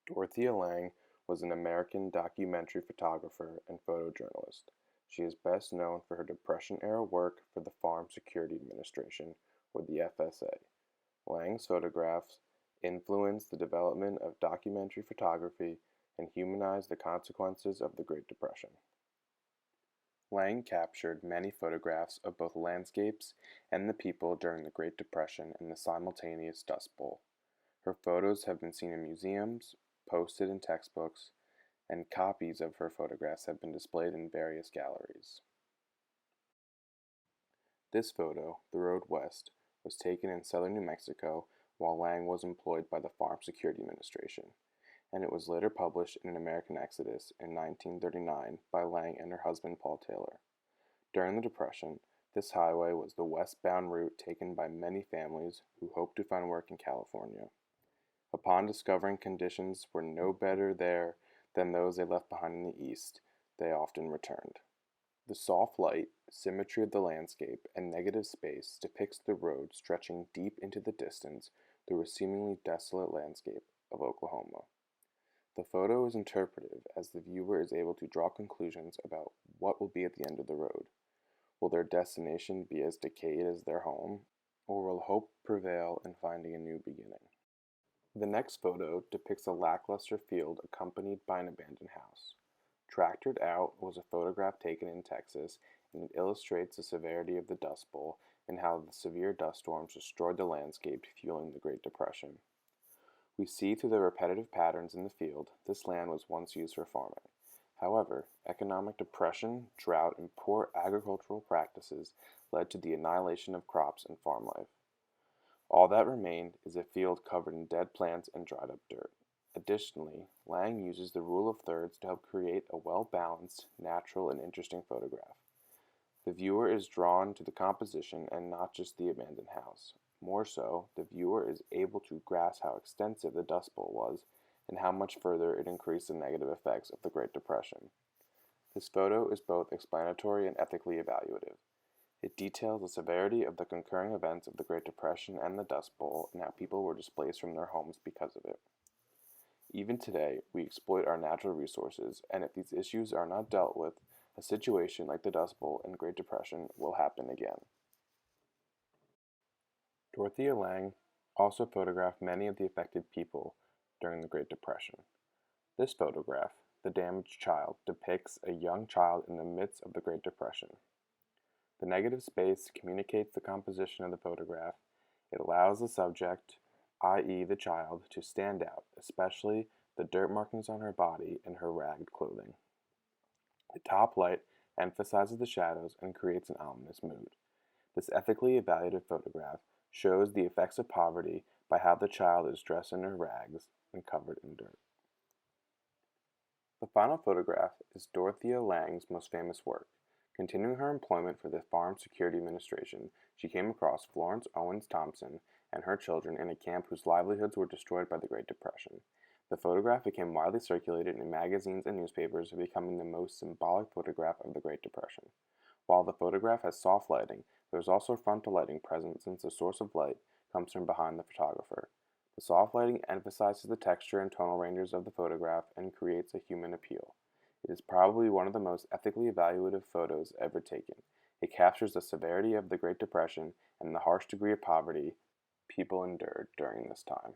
Dorothea Lange was an American documentary photographer and photojournalist. She is best known for her Depression-era work for the Farm Security Administration, or the FSA. Lange's photographs influenced the development of documentary photography and humanized the consequences of the Great Depression. Lange captured many photographs of both landscapes and the people during the Great Depression and the simultaneous Dust Bowl. Her photos have been seen in museums, posted in textbooks, and copies of her photographs have been displayed in various galleries. This photo, The Road West, was taken in southern New Mexico while Lange was employed by the Farm Security Administration, and it was later published in An American Exodus in 1939 by Lange and her husband Paul Taylor. During the Depression, this highway was the westbound route taken by many families who hoped to find work in California. Upon discovering conditions were no better there than those they left behind in the East, they often returned. The soft light, symmetry of the landscape, and negative space depicts the road stretching deep into the distance through a seemingly desolate landscape of Oklahoma. The photo is interpretive as the viewer is able to draw conclusions about what will be at the end of the road. Will their destination be as decayed as their home, or will hope prevail in finding a new beginning? The next photo depicts a lackluster field accompanied by an abandoned house. Tractored Out was a photograph taken in Texas, and it illustrates the severity of the Dust Bowl and how the severe dust storms destroyed the landscape, fueling the Great Depression. We see through the repetitive patterns in the field, this land was once used for farming. However, economic depression, drought, and poor agricultural practices led to the annihilation of crops and farm life. All that remained is a field covered in dead plants and dried up dirt. Additionally, Lange uses the rule of thirds to help create a well-balanced, natural, and interesting photograph. The viewer is drawn to the composition and not just the abandoned house. More so, the viewer is able to grasp how extensive the Dust Bowl was and how much further it increased the negative effects of the Great Depression. This photo is both explanatory and ethically evaluative. It details the severity of the concurring events of the Great Depression and the Dust Bowl and how people were displaced from their homes because of it. Even today, we exploit our natural resources, and if these issues are not dealt with, a situation like the Dust Bowl and Great Depression will happen again. Dorothea Lange also photographed many of the affected people during the Great Depression. This photograph, The Damaged Child, depicts a young child in the midst of the Great Depression. The negative space communicates the composition of the photograph. It allows the subject, i.e. the child, to stand out, especially the dirt markings on her body and her ragged clothing. The top light emphasizes the shadows and creates an ominous mood. This ethically evaluative photograph shows the effects of poverty by how the child is dressed in her rags and covered in dirt. The final photograph is Dorothea Lange's most famous work. Continuing her employment for the Farm Security Administration, she came across Florence Owens Thompson and her children in a camp whose livelihoods were destroyed by the Great Depression. The photograph became widely circulated in magazines and newspapers, becoming the most symbolic photograph of the Great Depression. While the photograph has soft lighting, there is also frontal lighting present since the source of light comes from behind the photographer. The soft lighting emphasizes the texture and tonal ranges of the photograph and creates a human appeal. It is probably one of the most ethically evaluative photos ever taken. It captures the severity of the Great Depression and the harsh degree of poverty people endured during this time.